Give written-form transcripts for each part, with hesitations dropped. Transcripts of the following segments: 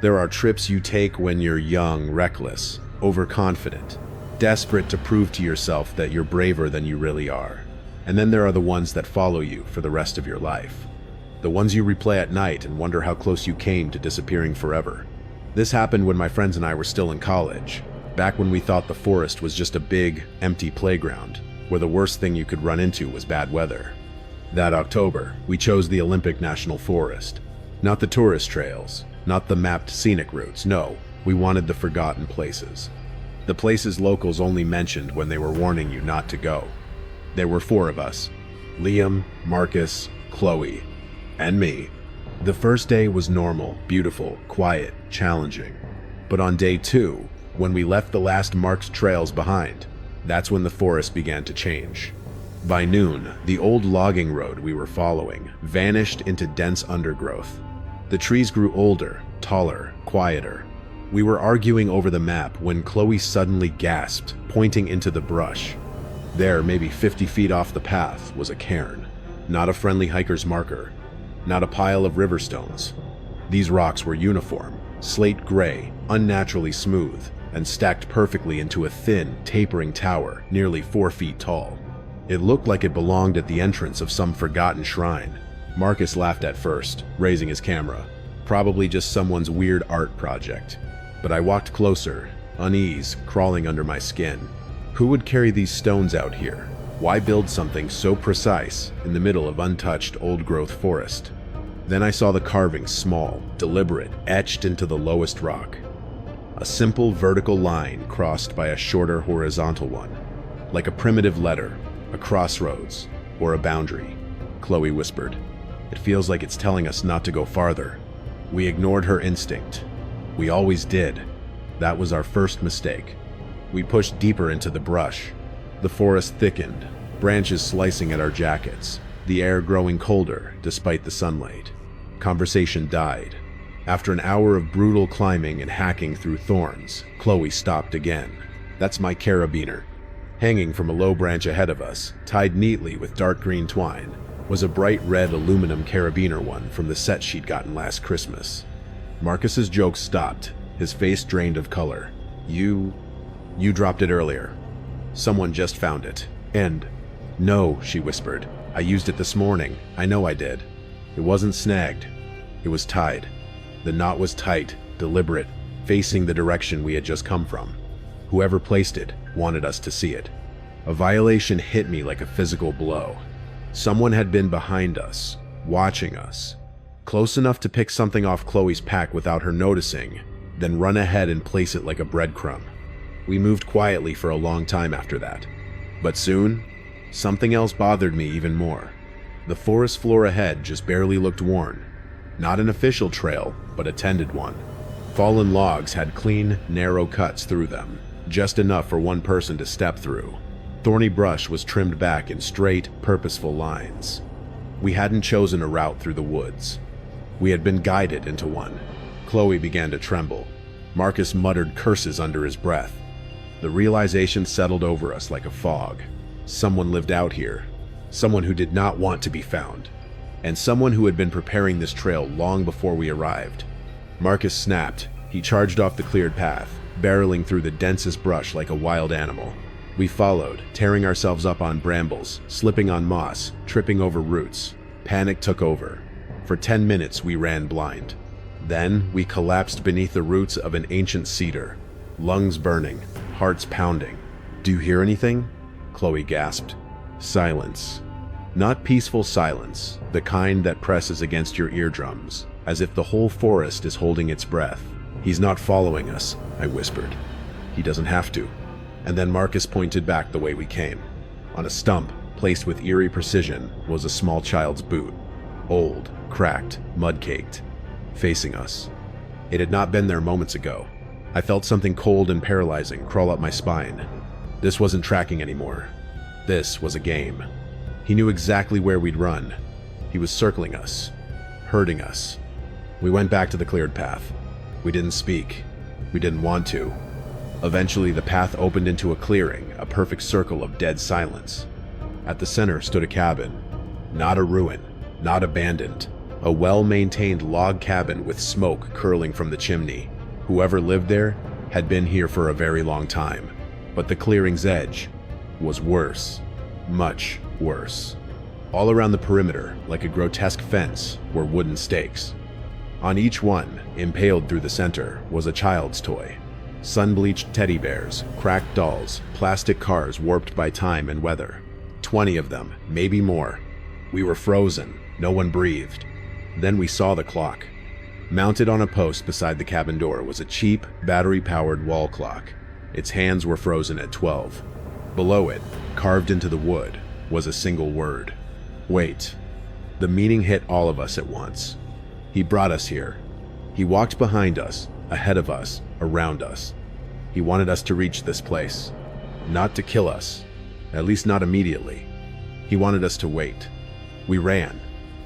There are trips you take when you're young, reckless, overconfident, desperate to prove to yourself that you're braver than you really are. And then there are the ones that follow you for the rest of your life. The ones you replay at night and wonder how close you came to disappearing forever. This happened when my friends and I were still in college, back when we thought the forest was just a big, empty playground, where the worst thing you could run into was bad weather. That October, we chose the Olympic National Forest. Not the tourist trails, not the mapped scenic routes, no, we wanted the forgotten places. The places locals only mentioned when they were warning you not to go. There were 4 of us: Liam, Marcus, Chloe, and me. The first day was normal, beautiful, quiet, challenging. But on day 2, when we left the last marked trails behind, that's when the forest began to change. By noon, the old logging road we were following vanished into dense undergrowth. The trees grew older, taller, quieter. We were arguing over the map when Chloe suddenly gasped, pointing into the brush. There, maybe 50 feet off the path, was a cairn. Not a friendly hiker's marker. Not a pile of river stones. These rocks were uniform, slate gray, unnaturally smooth, and stacked perfectly into a thin, tapering tower nearly 4 feet tall. It looked like it belonged at the entrance of some forgotten shrine. Marcus laughed at first, raising his camera. Probably just someone's weird art project. But I walked closer, unease crawling under my skin. Who would carry these stones out here? Why build something so precise in the middle of untouched old-growth forest? Then I saw the carving small, deliberate, etched into the lowest rock. A simple vertical line crossed by a shorter horizontal one. Like a primitive letter, a crossroads, or a boundary. Chloe whispered. It feels like it's telling us not to go farther. We ignored her instinct. We always did. That was our first mistake. We pushed deeper into the brush. The forest thickened, branches slicing at our jackets, the air growing colder despite the sunlight. Conversation died. After an hour of brutal climbing and hacking through thorns, Chloe stopped again. That's my carabiner. Hanging from a low branch ahead of us, tied neatly with dark green twine, was a bright red aluminum carabiner one from the set she'd gotten last Christmas. Marcus's joke stopped, his face drained of color. You dropped it earlier. Someone just found it. And, no, she whispered. I used it this morning. I know I did. It wasn't snagged. It was tied. The knot was tight, deliberate, facing the direction we had just come from. Whoever placed it wanted us to see it. A violation hit me like a physical blow. Someone had been behind us, watching us, close enough to pick something off Chloe's pack without her noticing, then run ahead and place it like a breadcrumb. We moved quietly for a long time after that. But soon, something else bothered me even more. The forest floor ahead just barely looked worn. Not an official trail, but a tended one. Fallen logs had clean, narrow cuts through them, just enough for one person to step through. Thorny brush was trimmed back in straight, purposeful lines. We hadn't chosen a route through the woods. We had been guided into one. Chloe began to tremble. Marcus muttered curses under his breath. The realization settled over us like a fog. Someone lived out here. Someone who did not want to be found. And someone who had been preparing this trail long before we arrived. Marcus snapped. He charged off the cleared path, barreling through the densest brush like a wild animal. We followed, tearing ourselves up on brambles, slipping on moss, tripping over roots. Panic took over. For 10 minutes we ran blind. Then we collapsed beneath the roots of an ancient cedar, lungs burning, hearts pounding. "Do you hear anything?" Chloe gasped. Silence. Not peaceful silence, the kind that presses against your eardrums, as if the whole forest is holding its breath. "He's not following us," I whispered. "He doesn't have to." And then Marcus pointed back the way we came. On a stump, placed with eerie precision, was a small child's boot. Old, cracked, mud-caked, facing us. It had not been there moments ago. I felt something cold and paralyzing crawl up my spine. This wasn't tracking anymore. This was a game. He knew exactly where we'd run. He was circling us, hurting us. We went back to the cleared path. We didn't speak. We didn't want to. Eventually, the path opened into a clearing, a perfect circle of dead silence. At the center stood a cabin. Not a ruin, not abandoned, A well-maintained log cabin with smoke curling from the chimney. Whoever lived there had been here for a very long time, but the clearing's edge was worse, much worse. All around the perimeter, like a grotesque fence, were wooden stakes. On each one, impaled through the center, was a child's toy. Sun-bleached teddy bears, cracked dolls, plastic cars warped by time and weather. 20 of them, maybe more. We were frozen. No one breathed. Then we saw the clock. Mounted on a post beside the cabin door was a cheap, battery-powered wall clock. Its hands were frozen at 12. Below it, carved into the wood, was a single word. Wait. The meaning hit all of us at once. He brought us here. He walked behind us, ahead of us, around us. He wanted us to reach this place. Not to kill us. At least not immediately. He wanted us to wait. We ran.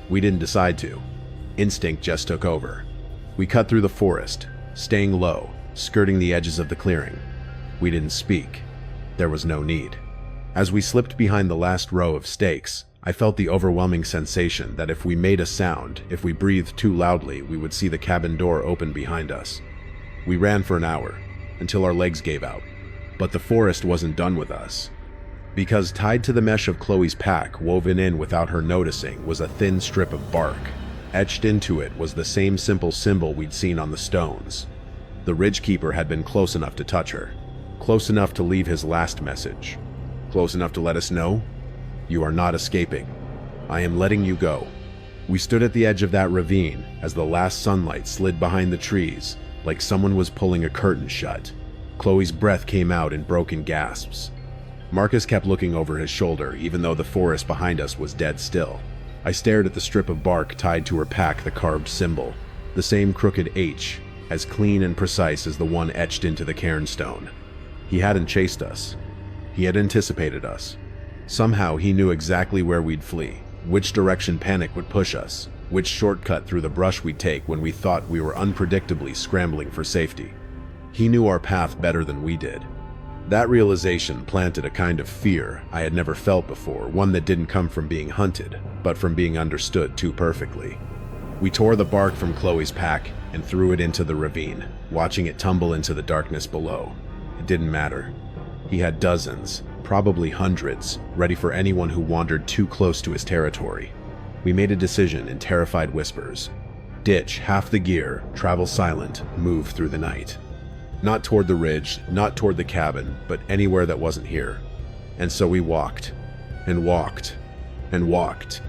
We didn't decide to. Instinct just took over. We cut through the forest, staying low, skirting the edges of the clearing. We didn't speak. There was no need. As we slipped behind the last row of stakes, I felt the overwhelming sensation that if we made a sound, if we breathed too loudly, we would see the cabin door open behind us. We ran for an hour, until our legs gave out. But the forest wasn't done with us. Because tied to the mesh of Chloe's pack, woven in without her noticing, was a thin strip of bark. Etched into it was the same simple symbol we'd seen on the stones. The Ridgekeeper had been close enough to touch her. Close enough to leave his last message. Close enough to let us know, you are not escaping. I am letting you go. We stood at the edge of that ravine as the last sunlight slid behind the trees, like someone was pulling a curtain shut. Chloe's breath came out in broken gasps. Marcus kept looking over his shoulder, even though the forest behind us was dead still. I stared at the strip of bark tied to her pack, the carved symbol, the same crooked H, as clean and precise as the one etched into the cairnstone. He hadn't chased us. He had anticipated us. Somehow he knew exactly where we'd flee, which direction panic would push us, which shortcut through the brush we'd take when we thought we were unpredictably scrambling for safety. He knew our path better than we did. That realization planted a kind of fear I had never felt before, one that didn't come from being hunted, but from being understood too perfectly. We tore the bark from Chloe's pack and threw it into the ravine, watching it tumble into the darkness below. It didn't matter. He had dozens, probably hundreds, ready for anyone who wandered too close to his territory. We made a decision in terrified whispers. Ditch half the gear, travel silent, move through the night. Not toward the ridge, not toward the cabin, but anywhere that wasn't here. And so we walked, and walked, and walked.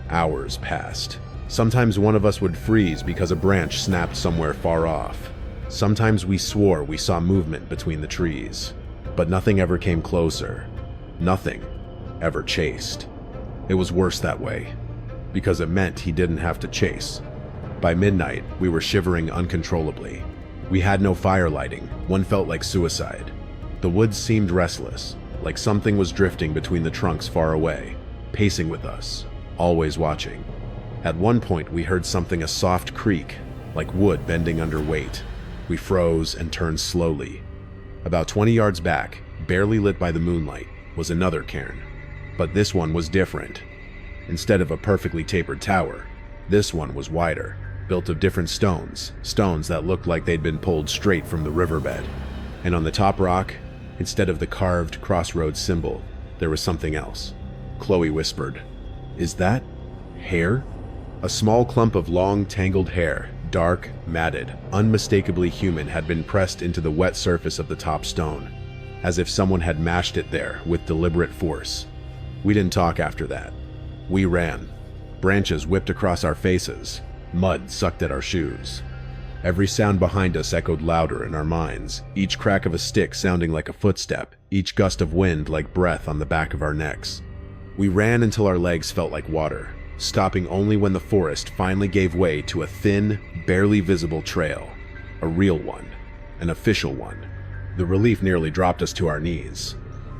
Hours passed. Sometimes one of us would freeze because a branch snapped somewhere far off. Sometimes we swore we saw movement between the trees. But nothing ever came closer. Nothing ever chased. It was worse that way, because it meant he didn't have to chase. By midnight, we were shivering uncontrollably. We had no fire lighting. One felt like suicide. The woods seemed restless, like something was drifting between the trunks far away, pacing with us, always watching. At one point, we heard something a soft creak, like wood bending under weight. We froze and turned slowly. About 20 yards back, barely lit by the moonlight, was another cairn. But this one was different. Instead of a perfectly tapered tower, this one was wider, built of different stones that looked like they'd been pulled straight from the riverbed. And on the top rock, instead of the carved crossroads symbol, there was something else. Chloe whispered, "Is that hair?" A small clump of long, tangled hair, dark, matted, unmistakably human, had been pressed into the wet surface of the top stone, as if someone had mashed it there with deliberate force. We didn't talk after that. We ran. Branches whipped across our faces. Mud sucked at our shoes. Every sound behind us echoed louder in our minds, each crack of a stick sounding like a footstep, each gust of wind like breath on the back of our necks. We ran until our legs felt like water, stopping only when the forest finally gave way to a thin, barely visible trail. A real one. An official one. The relief nearly dropped us to our knees.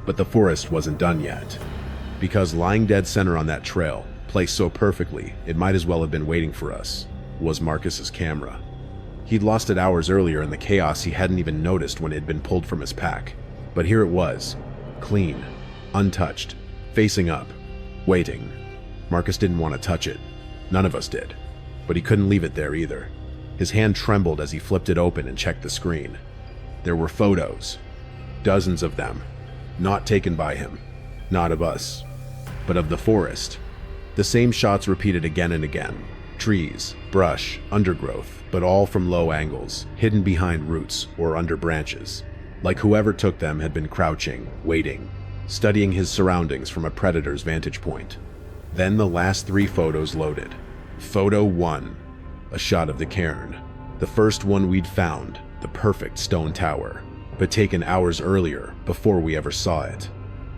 But the forest wasn't done yet. Because lying dead center on that trail, placed so perfectly it might as well have been waiting for us, was Marcus's camera. He'd lost it hours earlier in the chaos he hadn't even noticed when it had been pulled from his pack. But here it was, clean, untouched, facing up, waiting. Marcus didn't want to touch it. None of us did. But he couldn't leave it there either. His hand trembled as he flipped it open and checked the screen. There were photos. Dozens of them. Not taken by him. Not of us. But of the forest. The same shots repeated again and again. Trees, brush, undergrowth, but all from low angles, hidden behind roots or under branches. Like whoever took them had been crouching, waiting, studying his surroundings from a predator's vantage point. Then the last 3 photos loaded. Photo 1. A shot of the cairn. The first one we'd found, the perfect stone tower, but taken hours earlier, before we ever saw it.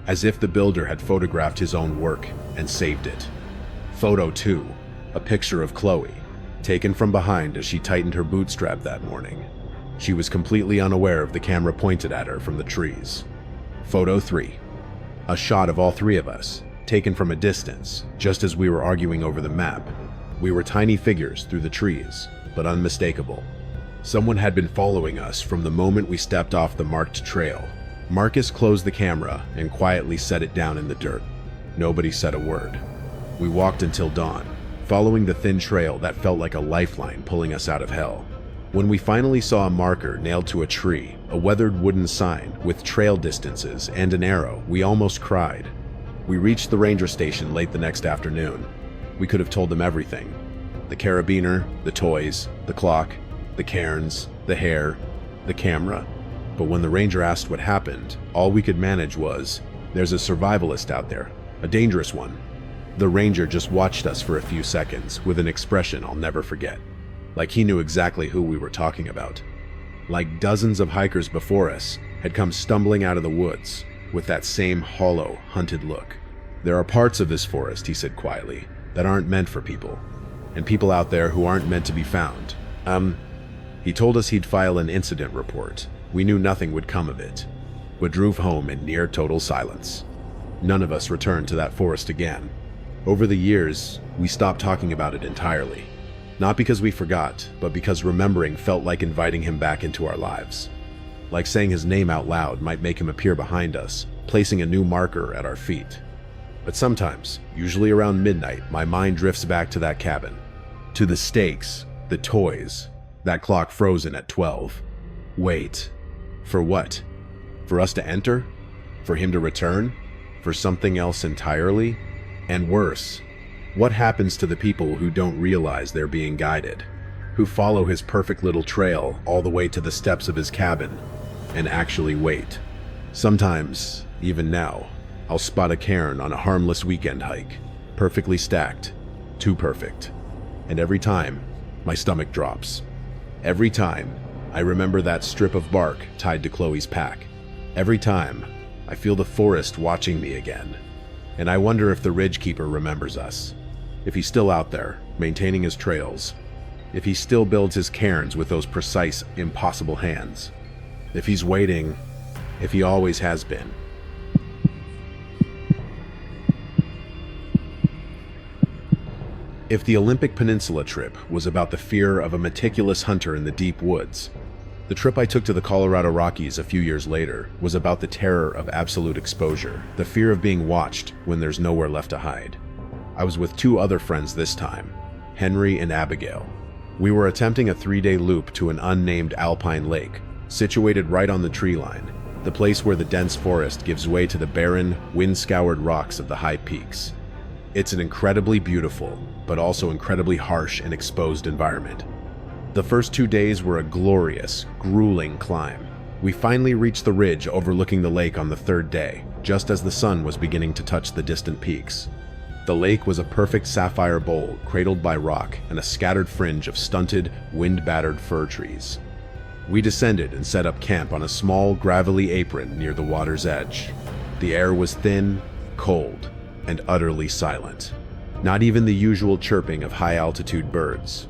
As if the builder had photographed his own work and saved it. Photo 2. A picture of Chloe, taken from behind as she tightened her bootstrap that morning. She was completely unaware of the camera pointed at her from the trees. Photo 3. A shot of all 3 of us, taken from a distance, just as we were arguing over the map. We were tiny figures through the trees, but unmistakable. Someone had been following us from the moment we stepped off the marked trail. Marcus closed the camera and quietly set it down in the dirt. Nobody said a word. We walked until dawn, following the thin trail that felt like a lifeline pulling us out of hell. When we finally saw a marker nailed to a tree, a weathered wooden sign with trail distances and an arrow, we almost cried. We reached the ranger station late the next afternoon. We could have told them everything. The carabiner, the toys, the clock, the cairns, the hair, the camera. But when the ranger asked what happened, all we could manage was, "There's a survivalist out there, a dangerous one." The ranger just watched us for a few seconds with an expression I'll never forget. Like he knew exactly who we were talking about. Like dozens of hikers before us had come stumbling out of the woods with that same hollow, hunted look. "There are parts of this forest," he said quietly, "that aren't meant for people. And people out there who aren't meant to be found. He told us he'd file an incident report. We knew nothing would come of it. We drove home in near total silence. None of us returned to that forest again. Over the years, we stopped talking about it entirely. Not because we forgot, but because remembering felt like inviting him back into our lives. Like saying his name out loud might make him appear behind us, placing a new marker at our feet. But sometimes, usually around midnight, my mind drifts back to that cabin. To the stakes, the toys, that clock frozen at 12. Wait. For what? For us to enter? For him to return? For something else entirely? And worse, what happens to the people who don't realize they're being guided? Who follow his perfect little trail all the way to the steps of his cabin and actually wait? Sometimes, even now, I'll spot a cairn on a harmless weekend hike, perfectly stacked, too perfect. And every time, my stomach drops. Every time, I remember that strip of bark tied to Chloe's pack. Every time, I feel the forest watching me again. And I wonder if the Ridge Keeper remembers us. If he's still out there, maintaining his trails. If he still builds his cairns with those precise, impossible hands. If he's waiting, if he always has been. If the Olympic Peninsula trip was about the fear of a meticulous hunter in the deep woods, the trip I took to the Colorado Rockies a few years later was about the terror of absolute exposure, the fear of being watched when there's nowhere left to hide. I was with 2 other friends this time, Henry and Abigail. We were attempting a 3-day loop to an unnamed alpine lake, situated right on the tree line, the place where the dense forest gives way to the barren, wind-scoured rocks of the high peaks. It's an incredibly beautiful, but also incredibly harsh and exposed environment. The first 2 days were a glorious, grueling climb. We finally reached the ridge overlooking the lake on the 3rd day, just as the sun was beginning to touch the distant peaks. The lake was a perfect sapphire bowl cradled by rock and a scattered fringe of stunted, wind-battered fir trees. We descended and set up camp on a small, gravelly apron near the water's edge. The air was thin, cold, and utterly silent. Not even the usual chirping of high-altitude birds.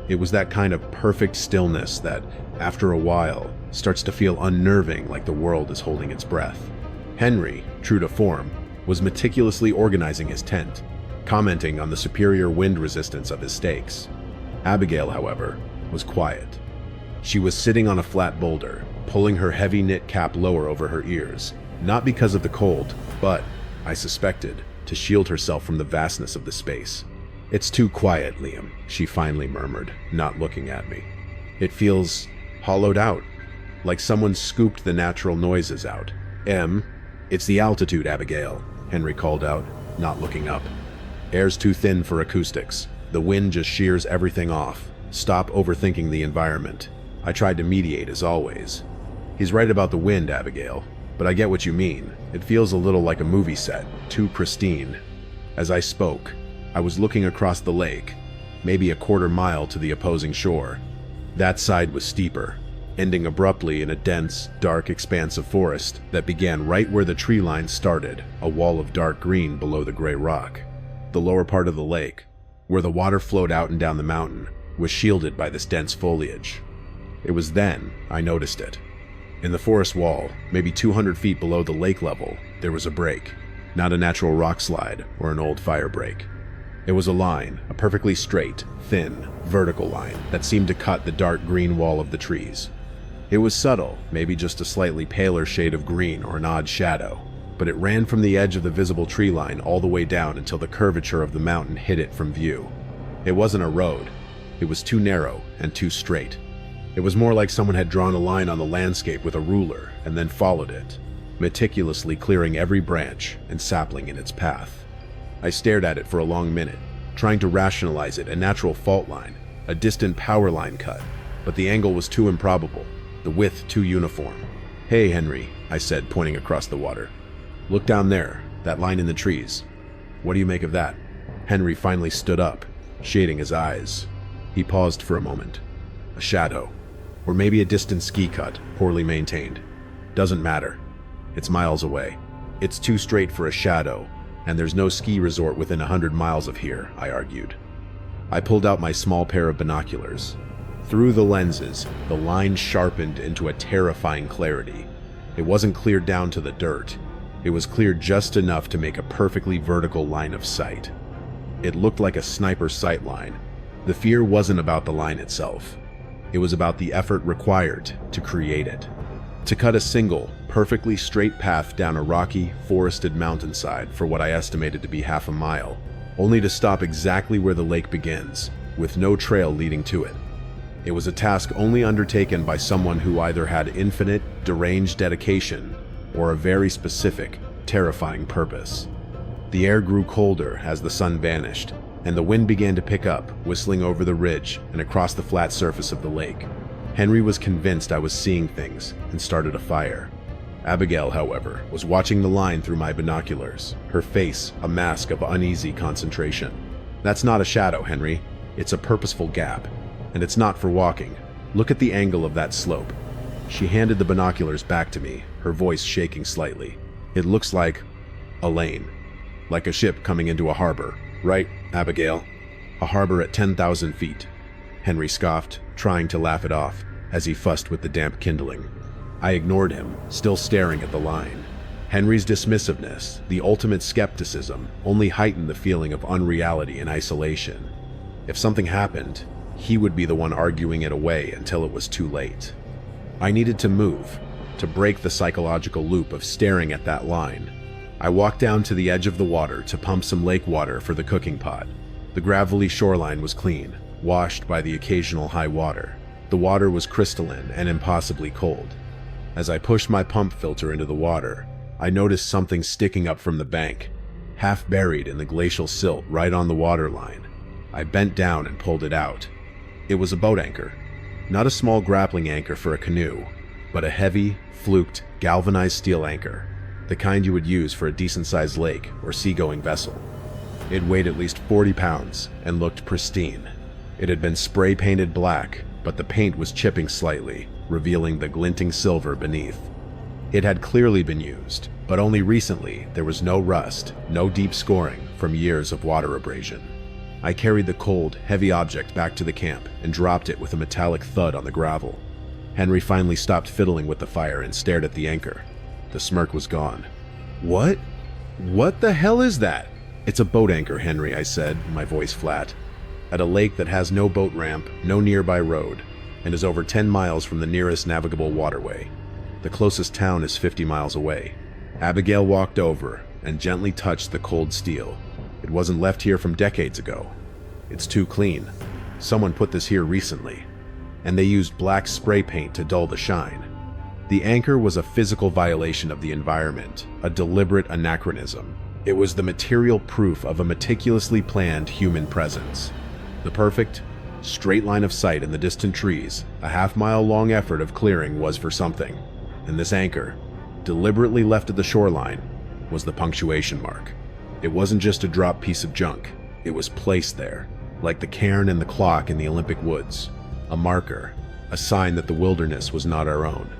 It was that kind of perfect stillness that, after a while, starts to feel unnerving, like the world is holding its breath. Henry, true to form, was meticulously organizing his tent, commenting on the superior wind resistance of his stakes. Abigail, however, was quiet. She was sitting on a flat boulder, pulling her heavy knit cap lower over her ears, not because of the cold, but, I suspected, to shield herself from the vastness of the space. "It's too quiet, Liam," she finally murmured, not looking at me. "It feels hollowed out, like someone scooped the natural noises out." It's the altitude, Abigail," Henry called out, not looking up. "Air's too thin for acoustics. The wind just shears everything off. Stop overthinking the environment." I tried to mediate as always. "He's right about the wind, Abigail, but I get what you mean. It feels a little like a movie set, too pristine." As I spoke, I was looking across the lake, maybe a quarter mile to the opposing shore. That side was steeper, ending abruptly in a dense, dark expanse of forest that began right where the tree line started, a wall of dark green below the gray rock. The lower part of the lake, where the water flowed out and down the mountain, was shielded by this dense foliage. It was then I noticed it. In the forest wall, maybe 200 feet below the lake level, there was a break. Not a natural rock slide or an old fire break. It was a line, a perfectly straight, thin, vertical line that seemed to cut the dark green wall of the trees. It was subtle, maybe just a slightly paler shade of green or an odd shadow, but it ran from the edge of the visible tree line all the way down until the curvature of the mountain hid it from view. It wasn't a road. It was too narrow and too straight. It was more like someone had drawn a line on the landscape with a ruler and then followed it, meticulously clearing every branch and sapling in its path. I stared at it for a long minute, trying to rationalize it, a natural fault line, a distant power line cut, but the angle was too improbable, the width too uniform. "Hey, Henry," I said, pointing across the water. "Look down there, that line in the trees. What do you make of that?" Henry finally stood up, shading his eyes. He paused for a moment. "A shadow. Or maybe a distant ski cut, poorly maintained. Doesn't matter. It's miles away. It's too straight for a shadow, and there's no ski resort within 100 miles of here," I argued. I pulled out my small pair of binoculars. Through the lenses, the line sharpened into a terrifying clarity. It wasn't cleared down to the dirt. It was cleared just enough to make a perfectly vertical line of sight. It looked like a sniper's sight line. The fear wasn't about the line itself. It was about the effort required to create it. To cut a single, perfectly straight path down a rocky, forested mountainside for what I estimated to be half a mile, only to stop exactly where the lake begins, with no trail leading to it. It was a task only undertaken by someone who either had infinite, deranged dedication or a very specific, terrifying purpose. The air grew colder as the sun vanished, and the wind began to pick up, whistling over the ridge and across the flat surface of the lake. Henry was convinced I was seeing things and started a fire. Abigail, however, was watching the line through my binoculars, her face a mask of uneasy concentration. "That's not a shadow, Henry. It's a purposeful gap. And it's not for walking. Look at the angle of that slope." She handed the binoculars back to me, her voice shaking slightly. "It looks like a lane. Like a ship coming into a harbor. Right, Abigail? A harbor at 10,000 feet. Henry scoffed, trying to laugh it off, as he fussed with the damp kindling. I ignored him, still staring at the line. Henry's dismissiveness, the ultimate skepticism, only heightened the feeling of unreality and isolation. If something happened, he would be the one arguing it away until it was too late. I needed to move, to break the psychological loop of staring at that line. I walked down to the edge of the water to pump some lake water for the cooking pot. The gravelly shoreline was clean, washed by the occasional high water. The water was crystalline and impossibly cold. As I pushed my pump filter into the water, I noticed something sticking up from the bank, half buried in the glacial silt right on the water line. I bent down and pulled it out. It was a boat anchor. Not a small grappling anchor for a canoe, but a heavy, fluked, galvanized steel anchor, the kind you would use for a decent-sized lake or seagoing vessel. It weighed at least 40 pounds and looked pristine. It had been spray-painted black, but the paint was chipping slightly, revealing the glinting silver beneath. It had clearly been used, but only recently there was no rust, no deep scoring from years of water abrasion. I carried the cold, heavy object back to the camp and dropped it with a metallic thud on the gravel. Henry finally stopped fiddling with the fire and stared at the anchor. The smirk was gone. "What? What the hell is that?" "It's a boat anchor, Henry," I said, my voice flat. "At a lake that has no boat ramp, no nearby road, and is over 10 miles from the nearest navigable waterway. The closest town is 50 miles away." Abigail walked over and gently touched the cold steel. "It wasn't left here from decades ago. It's too clean. Someone put this here recently. And they used black spray paint to dull the shine. The anchor was a physical violation of the environment, a deliberate anachronism. It was the material proof of a meticulously planned human presence. The perfect, straight line of sight in the distant trees, a half-mile-long effort of clearing was for something. And this anchor, deliberately left at the shoreline, was the punctuation mark. It wasn't just a dropped piece of junk. It was placed there, like the cairn and the clock in the Olympic woods. A marker, a sign that the wilderness was not our own.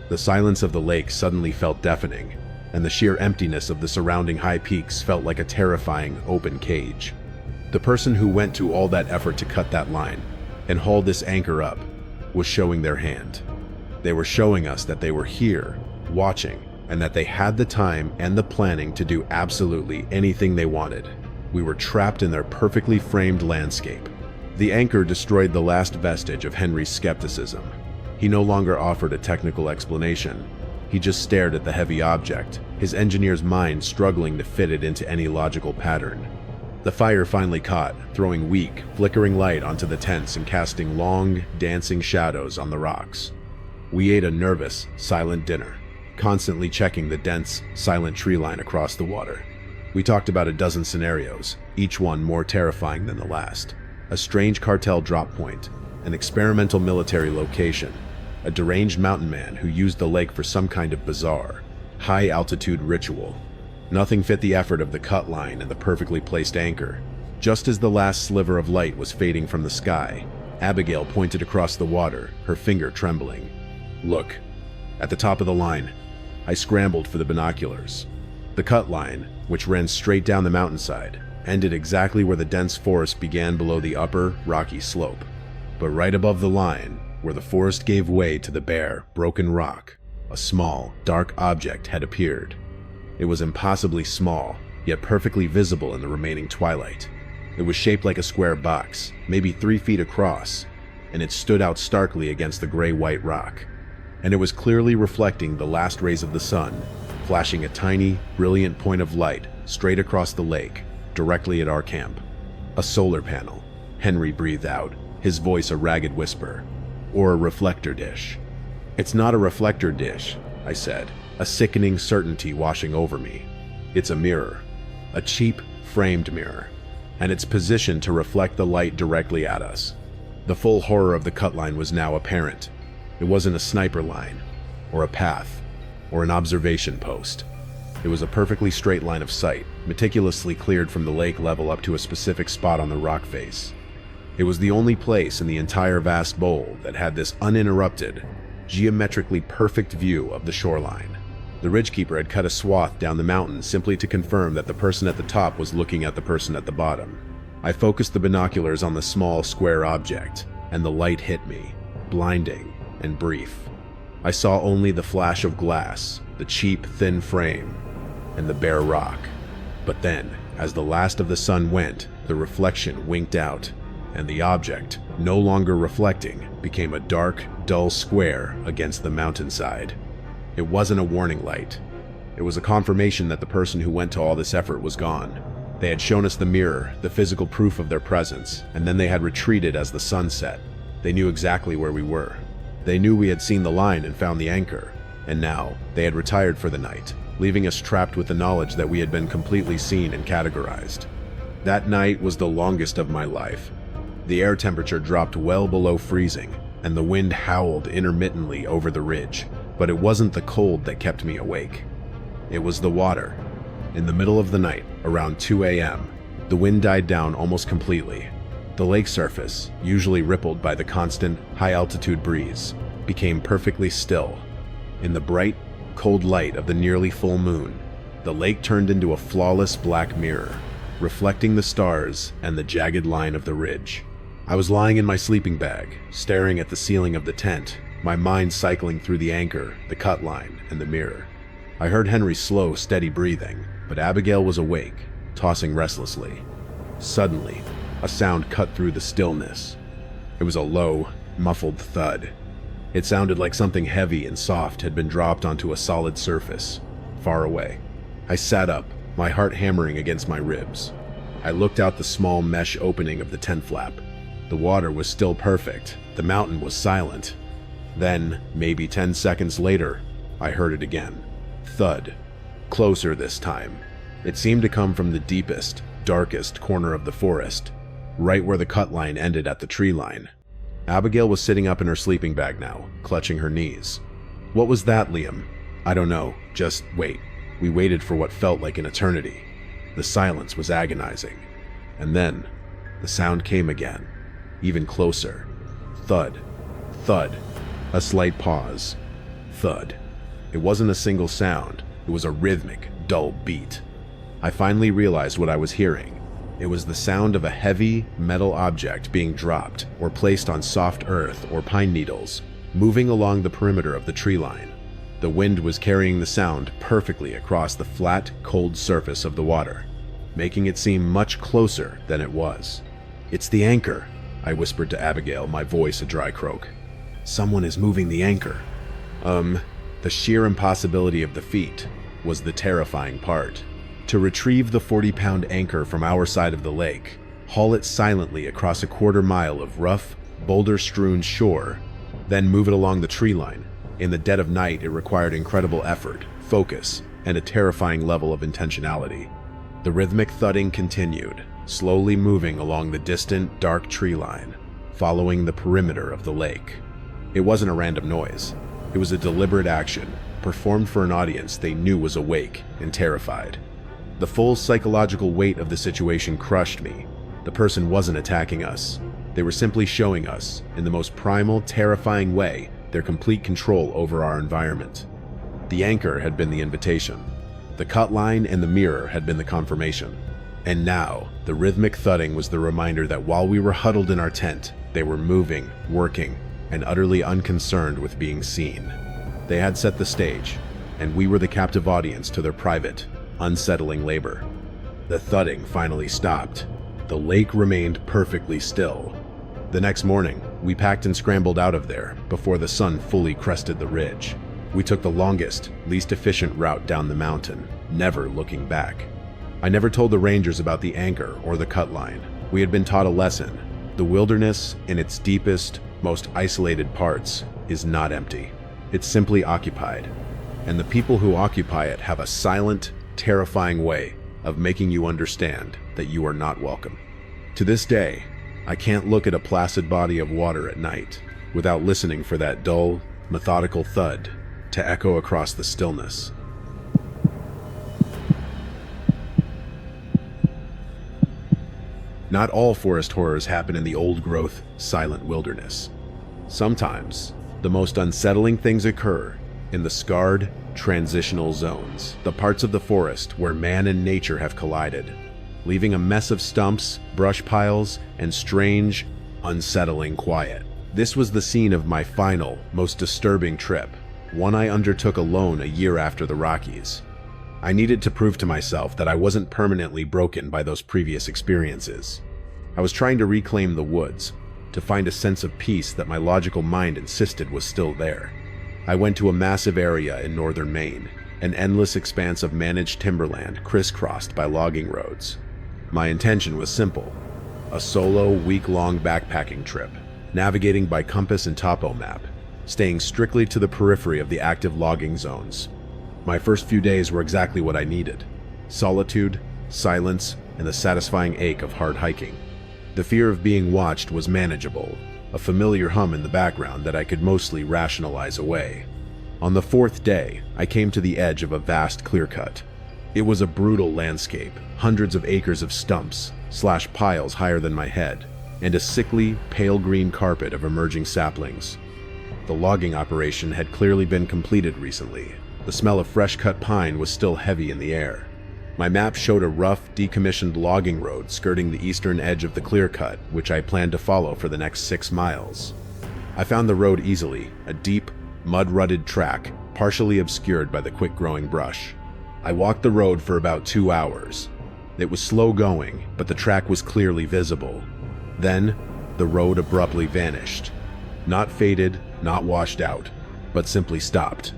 The silence of the lake suddenly felt deafening, and the sheer emptiness of the surrounding high peaks felt like a terrifying open cage. The person who went to all that effort to cut that line and haul this anchor up was showing their hand. They were showing us that they were here, watching, and that they had the time and the planning to do absolutely anything they wanted. We were trapped in their perfectly framed landscape. The anchor destroyed the last vestige of Henry's skepticism. He no longer offered a technical explanation. He just stared at the heavy object, his engineer's mind struggling to fit it into any logical pattern. The fire finally caught, throwing weak, flickering light onto the tents and casting long, dancing shadows on the rocks. We ate a nervous, silent dinner, constantly checking the dense, silent tree line across the water. We talked about a dozen scenarios, each one more terrifying than the last. A strange cartel drop point, an experimental military location, a deranged mountain man who used the lake for some kind of bizarre, high-altitude ritual. Nothing fit the effort of the cut line and the perfectly placed anchor. Just as the last sliver of light was fading from the sky, Abigail pointed across the water, her finger trembling. "Look, at the top of the line." I scrambled for the binoculars. The cut line, which ran straight down the mountainside, ended exactly where the dense forest began below the upper, rocky slope. But right above the line, where the forest gave way to the bare, broken rock, a small, dark object had appeared. It was impossibly small, yet perfectly visible in the remaining twilight. It was shaped like a square box, maybe 3 feet across, and it stood out starkly against the gray-white rock. And it was clearly reflecting the last rays of the sun, flashing a tiny, brilliant point of light straight across the lake, directly at our camp. "A solar panel," Henry breathed out, his voice a ragged whisper. "Or a reflector dish." "It's not a reflector dish," I said, a sickening certainty washing over me. "It's a mirror. A cheap, framed mirror. And it's positioned to reflect the light directly at us." The full horror of the cut line was now apparent. It wasn't a sniper line, or a path, or an observation post. It was a perfectly straight line of sight, meticulously cleared from the lake level up to a specific spot on the rock face. It was the only place in the entire vast bowl that had this uninterrupted, geometrically perfect view of the shoreline. The ridgekeeper had cut a swath down the mountain simply to confirm that the person at the top was looking at the person at the bottom. I focused the binoculars on the small, square object, and the light hit me, blinding and brief. I saw only the flash of glass, the cheap, thin frame, and the bare rock. But then, as the last of the sun went, the reflection winked out, and the object, no longer reflecting, became a dark, dull square against the mountainside. It wasn't a warning light. It was a confirmation that the person who went to all this effort was gone. They had shown us the mirror, the physical proof of their presence, and then they had retreated as the sun set. They knew exactly where we were. They knew we had seen the line and found the anchor, and now they had retired for the night, leaving us trapped with the knowledge that we had been completely seen and categorized. That night was the longest of my life. The air temperature dropped well below freezing, and the wind howled intermittently over the ridge, but it wasn't the cold that kept me awake. It was the water. In the middle of the night, around 2 a.m., the wind died down almost completely. The lake surface, usually rippled by the constant, high-altitude breeze, became perfectly still. In the bright, cold light of the nearly full moon, the lake turned into a flawless black mirror, reflecting the stars and the jagged line of the ridge. I was lying in my sleeping bag, staring at the ceiling of the tent, my mind cycling through the anchor, the cut line, and the mirror. I heard Henry's slow, steady breathing, but Abigail was awake, tossing restlessly. Suddenly, a sound cut through the stillness. It was a low, muffled thud. It sounded like something heavy and soft had been dropped onto a solid surface, far away. I sat up, my heart hammering against my ribs. I looked out the small mesh opening of the tent flap. The water was still perfect. The mountain was silent. Then, maybe 10 seconds later, I heard it again. Thud. Closer this time. It seemed to come from the deepest, darkest corner of the forest, right where the cut line ended at the tree line. Abigail was sitting up in her sleeping bag now, clutching her knees. What was that, Liam? I don't know. Just wait. We waited for what felt like an eternity. The silence was agonizing. And then, the sound came again. Even closer. Thud. Thud. A slight pause. Thud. It wasn't a single sound. It was a rhythmic, dull beat. I finally realized what I was hearing. It was the sound of a heavy, metal object being dropped or placed on soft earth or pine needles, moving along the perimeter of the tree line. The wind was carrying the sound perfectly across the flat, cold surface of the water, making it seem much closer than it was. "It's the anchor," I whispered to Abigail, my voice a dry croak. "Someone is moving the anchor." The sheer impossibility of the feat was the terrifying part. To retrieve the 40-pound anchor from our side of the lake, haul it silently across a quarter-mile of rough, boulder-strewn shore, then move it along the tree line. In the dead of night, it required incredible effort, focus, and a terrifying level of intentionality. The rhythmic thudding continued, slowly moving along the distant, dark tree line, following the perimeter of the lake. It wasn't a random noise. It was a deliberate action, performed for an audience they knew was awake and terrified. The full psychological weight of the situation crushed me. The person wasn't attacking us. They were simply showing us, in the most primal, terrifying way, their complete control over our environment. The anchor had been the invitation. The cut line and the mirror had been the confirmation. And now, the rhythmic thudding was the reminder that while we were huddled in our tent, they were moving, working, and utterly unconcerned with being seen. They had set the stage, and we were the captive audience to their private, unsettling labor. The thudding finally stopped. The lake remained perfectly still. The next morning, we packed and scrambled out of there before the sun fully crested the ridge. We took the longest, least efficient route down the mountain, never looking back. I never told the rangers about the anchor or the cut line. We had been taught a lesson. The wilderness, in its deepest, most isolated parts, is not empty. It's simply occupied. And the people who occupy it have a silent, terrifying way of making you understand that you are not welcome. To this day, I can't look at a placid body of water at night without listening for that dull, methodical thud to echo across the stillness. Not all forest horrors happen in the old-growth, silent wilderness. Sometimes, the most unsettling things occur in the scarred, transitional zones, the parts of the forest where man and nature have collided, leaving a mess of stumps, brush piles, and strange, unsettling quiet. This was the scene of my final, most disturbing trip, one I undertook alone a year after the Rockies. I needed to prove to myself that I wasn't permanently broken by those previous experiences. I was trying to reclaim the woods, to find a sense of peace that my logical mind insisted was still there. I went to a massive area in northern Maine, an endless expanse of managed timberland crisscrossed by logging roads. My intention was simple: a solo, week-long backpacking trip, navigating by compass and topo map, staying strictly to the periphery of the active logging zones. My first few days were exactly what I needed: solitude, silence, and the satisfying ache of hard hiking. The fear of being watched was manageable, a familiar hum in the background that I could mostly rationalize away. On the fourth day, I came to the edge of a vast clear-cut. It was a brutal landscape, hundreds of acres of stumps, piles higher than my head, and a sickly, pale green carpet of emerging saplings. The logging operation had clearly been completed recently. The smell of fresh-cut pine was still heavy in the air. My map showed a rough, decommissioned logging road skirting the eastern edge of the clear-cut, which I planned to follow for the next 6 miles. I found the road easily, a deep, mud-rutted track, partially obscured by the quick-growing brush. I walked the road for about 2 hours. It was slow going, but the track was clearly visible. Then, the road abruptly vanished. Not faded, not washed out, but simply stopped.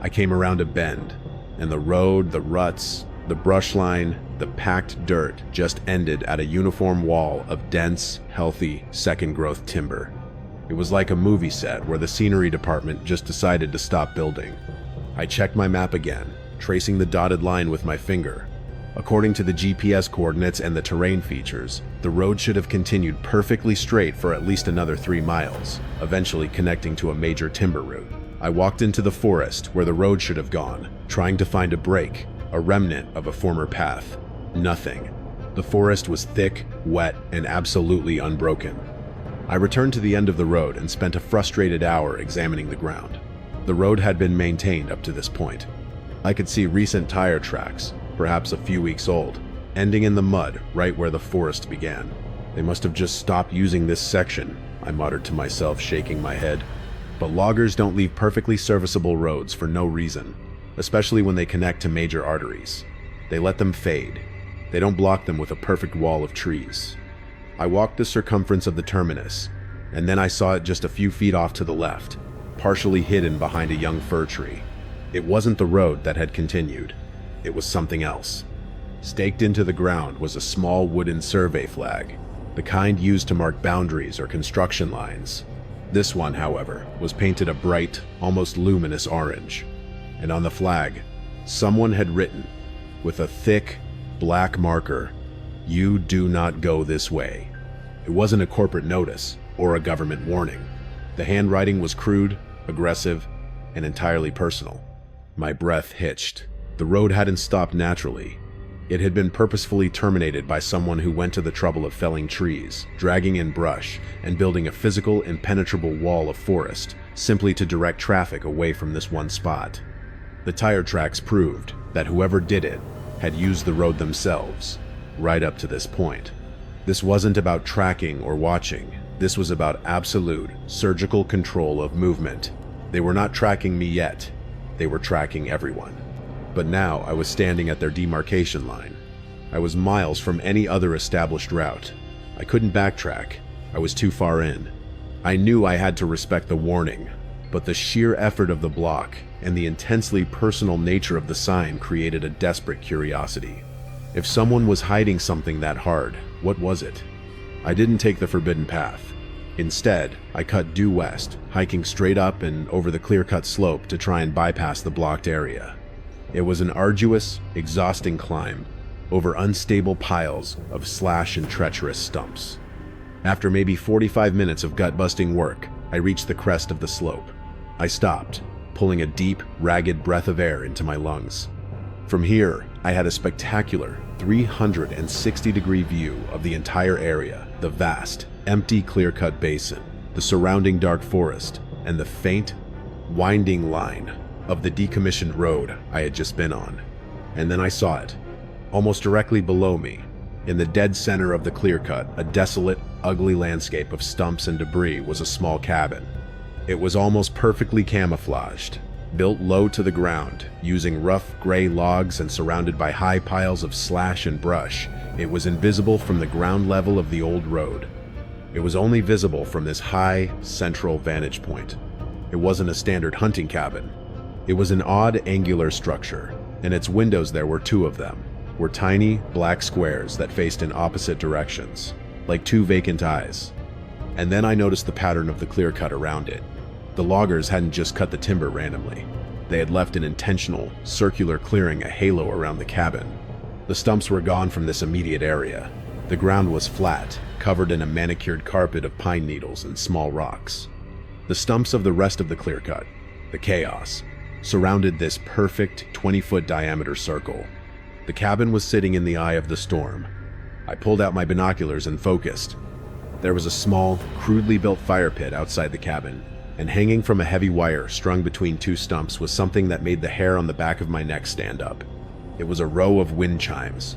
I came around a bend, and the road, the ruts, The brush line, the packed dirt, just ended at a uniform wall of dense, healthy, second-growth timber. It was like a movie set where the scenery department just decided to stop building. I checked my map again, tracing the dotted line with my finger. According to the GPS coordinates and the terrain features, the road should have continued perfectly straight for at least another 3 miles, eventually connecting to a major timber route. I walked into the forest where the road should have gone, trying to find a break, a remnant of a former path. Nothing. The forest was thick, wet, and absolutely unbroken. I returned to the end of the road and spent a frustrated hour examining the ground. The road had been maintained up to this point. I could see recent tire tracks, perhaps a few weeks old, ending in the mud right where the forest began. They must have just stopped using this section, I muttered to myself, shaking my head. But loggers don't leave perfectly serviceable roads for no reason, especially when they connect to major arteries. They let them fade. They don't block them with a perfect wall of trees. I walked the circumference of the terminus, and then I saw it just a few feet off to the left, partially hidden behind a young fir tree. It wasn't the road that had continued. It was something else. Staked into the ground was a small wooden survey flag, the kind used to mark boundaries or construction lines. This one, however, was painted a bright, almost luminous orange. And on the flag, someone had written, with a thick, black marker, "You do not go this way." It wasn't a corporate notice or a government warning. The handwriting was crude, aggressive, and entirely personal. My breath hitched. The road hadn't stopped naturally. It had been purposefully terminated by someone who went to the trouble of felling trees, dragging in brush, and building a physical, impenetrable wall of forest simply to direct traffic away from this one spot. The tire tracks proved that whoever did it had used the road themselves, right up to this point. This wasn't about tracking or watching. This was about absolute, surgical control of movement. They were not tracking me yet. They were tracking everyone. But now I was standing at their demarcation line. I was miles from any other established route. I couldn't backtrack. I was too far in. I knew I had to respect the warning, but the sheer effort of the block and the intensely personal nature of the sign created a desperate curiosity. If someone was hiding something that hard, what was it? I didn't take the forbidden path. Instead, I cut due west, hiking straight up and over the clear-cut slope to try and bypass the blocked area. It was an arduous, exhausting climb over unstable piles of slash and treacherous stumps. After maybe 45 minutes of gut-busting work, I reached the crest of the slope. I stopped, pulling a deep, ragged breath of air into my lungs. From here, I had a spectacular 360-degree view of the entire area, the vast, empty clear-cut basin, the surrounding dark forest, and the faint, winding line of the decommissioned road I had just been on. And then I saw it. Almost directly below me, in the dead center of the clear-cut, a desolate, ugly landscape of stumps and debris was a small cabin. It was almost perfectly camouflaged, built low to the ground, using rough gray logs and surrounded by high piles of slash and brush. It was invisible from the ground level of the old road. It was only visible from this high, central vantage point. It wasn't a standard hunting cabin. It was an odd, angular structure, and its windows, there were 2 of them, were tiny, black squares that faced in opposite directions, like 2 vacant eyes. And then I noticed the pattern of the clear cut around it. The loggers hadn't just cut the timber randomly. They had left an intentional, circular clearing, a halo around the cabin. The stumps were gone from this immediate area. The ground was flat, covered in a manicured carpet of pine needles and small rocks. The stumps of the rest of the clear cut, the chaos, surrounded this perfect 20-foot diameter circle. The cabin was sitting in the eye of the storm. I pulled out my binoculars and focused. There was a small, crudely built fire pit outside the cabin, and hanging from a heavy wire strung between 2 stumps was something that made the hair on the back of my neck stand up. It was a row of wind chimes,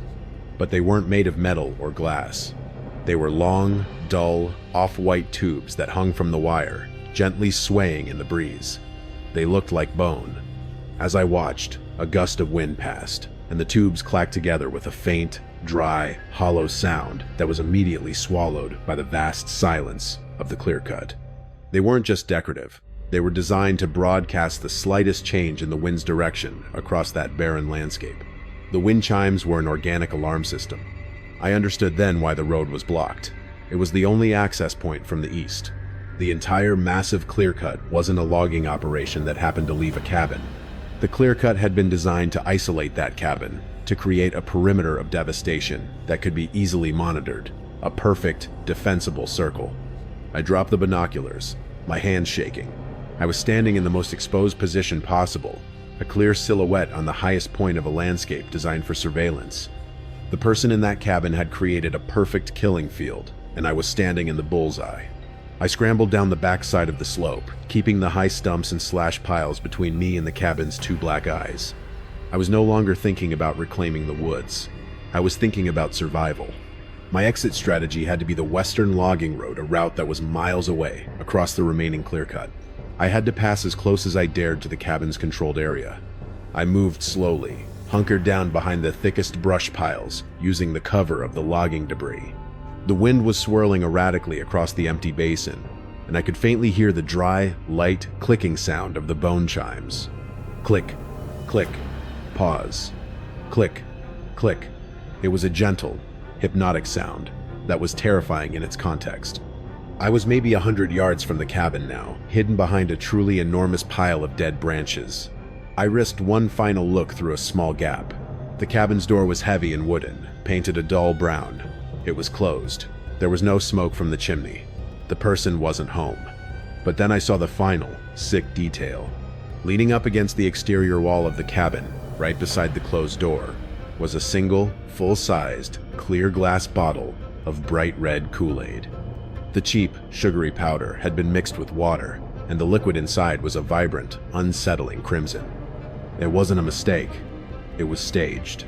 but they weren't made of metal or glass. They were long, dull, off-white tubes that hung from the wire, gently swaying in the breeze. They looked like bone. As I watched, a gust of wind passed, and the tubes clacked together with a faint, dry, hollow sound that was immediately swallowed by the vast silence of the clear cut. They weren't just decorative. They were designed to broadcast the slightest change in the wind's direction across that barren landscape. The wind chimes were an organic alarm system. I understood then why the road was blocked. It was the only access point from the east. The entire massive clear-cut wasn't a logging operation that happened to leave a cabin. The clear-cut had been designed to isolate that cabin, to create a perimeter of devastation that could be easily monitored, a perfect, defensible circle. I dropped the binoculars, my hands shaking. I was standing in the most exposed position possible, a clear silhouette on the highest point of a landscape designed for surveillance. The person in that cabin had created a perfect killing field, and I was standing in the bullseye. I scrambled down the backside of the slope, keeping the high stumps and slash piles between me and the cabin's two black eyes. I was no longer thinking about reclaiming the woods. I was thinking about survival. My exit strategy had to be the western logging road, a route that was miles away, across the remaining clear-cut. I had to pass as close as I dared to the cabin's controlled area. I moved slowly, hunkered down behind the thickest brush piles, using the cover of the logging debris. The wind was swirling erratically across the empty basin, and I could faintly hear the dry, light, clicking sound of the bone chimes. Click, click, pause. Click, click. It was a gentle, hypnotic sound that was terrifying in its context. I was maybe 100 yards from the cabin now, hidden behind a truly enormous pile of dead branches. I risked one final look through a small gap. The cabin's door was heavy and wooden, painted a dull brown. It was closed. There was no smoke from the chimney. The person wasn't home. But then I saw the final, sick detail. Leaning up against the exterior wall of the cabin, right beside the closed door, was a single, full-sized, clear glass bottle of bright red Kool-Aid. The cheap, sugary powder had been mixed with water, and the liquid inside was a vibrant, unsettling crimson. It wasn't a mistake. It was staged.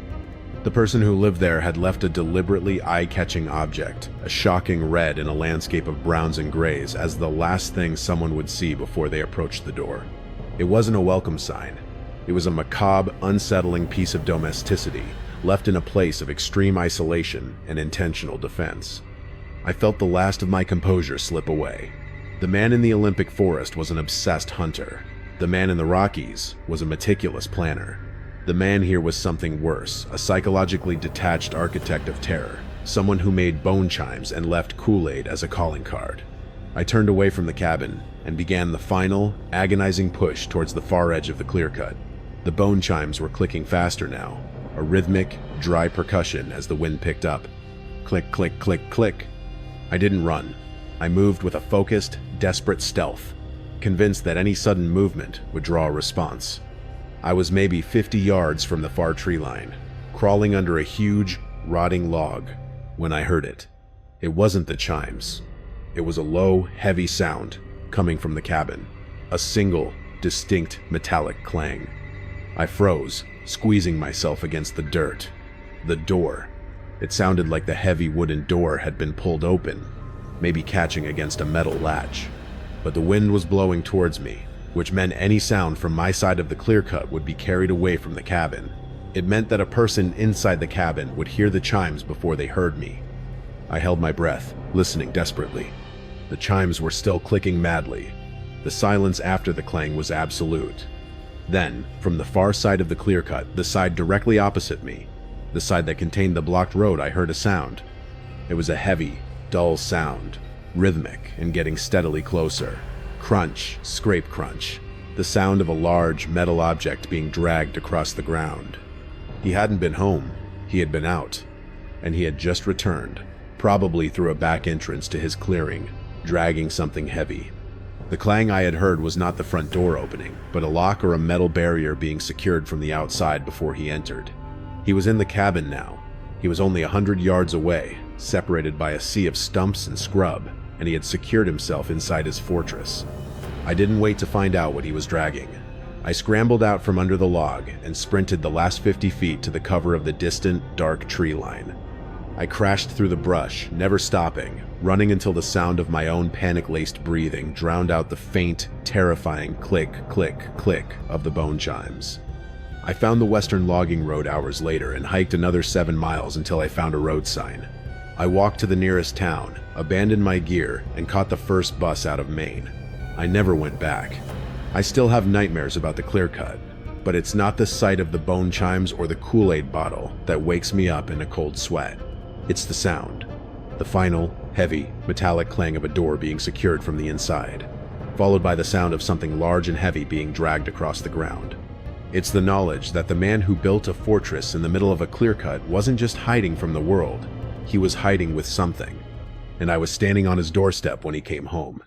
The person who lived there had left a deliberately eye-catching object, a shocking red in a landscape of browns and grays, as the last thing someone would see before they approached the door. It wasn't a welcome sign. It was a macabre, unsettling piece of domesticity, left in a place of extreme isolation and intentional defense. I felt the last of my composure slip away. The man in the Olympic forest was an obsessed hunter. The man in the Rockies was a meticulous planner. The man here was something worse, a psychologically detached architect of terror, someone who made bone chimes and left Kool-Aid as a calling card. I turned away from the cabin and began the final, agonizing push towards the far edge of the clear-cut. The bone chimes were clicking faster now, a rhythmic, dry percussion as the wind picked up. Click, click, click, click. I didn't run. I moved with a focused, desperate stealth, convinced that any sudden movement would draw a response. I was maybe 50 yards from the far tree line, crawling under a huge, rotting log, when I heard it. It wasn't the chimes. It was a low, heavy sound coming from the cabin, a single, distinct metallic clang. I froze, squeezing myself against the dirt. The door. It sounded like the heavy wooden door had been pulled open, maybe catching against a metal latch. But the wind was blowing towards me, which meant any sound from my side of the clear-cut would be carried away from the cabin. It meant that a person inside the cabin would hear the chimes before they heard me. I held my breath, listening desperately. The chimes were still clicking madly. The silence after the clang was absolute. Then, from the far side of the clear-cut, the side directly opposite me, the side that contained the blocked road, I heard a sound. It was a heavy, dull sound, rhythmic and getting steadily closer. Crunch, scrape crunch, the sound of a large metal object being dragged across the ground. He hadn't been home, he had been out, and he had just returned, probably through a back entrance to his clearing, dragging something heavy. The clang I had heard was not the front door opening, but a lock or a metal barrier being secured from the outside before he entered. He was in the cabin now. He was only 100 yards away, separated by a sea of stumps and scrub, and he had secured himself inside his fortress. I didn't wait to find out what he was dragging. I scrambled out from under the log and sprinted the last 50 feet to the cover of the distant, dark tree line. I crashed through the brush, never stopping, running until the sound of my own panic-laced breathing drowned out the faint, terrifying click, click, click of the bone chimes. I found the western logging road hours later and hiked another 7 miles until I found a road sign. I walked to the nearest town, abandoned my gear, and caught the first bus out of Maine. I never went back. I still have nightmares about the clear-cut, But it's not the sight of the bone chimes or the Kool-Aid bottle that wakes me up in a cold sweat. It's the sound. The final, heavy, metallic clang of a door being secured from the inside, followed by the sound of something large and heavy being dragged across the ground. It's the knowledge that the man who built a fortress in the middle of a clear-cut wasn't just hiding from the world, he was hiding with something. And I was standing on his doorstep when he came home.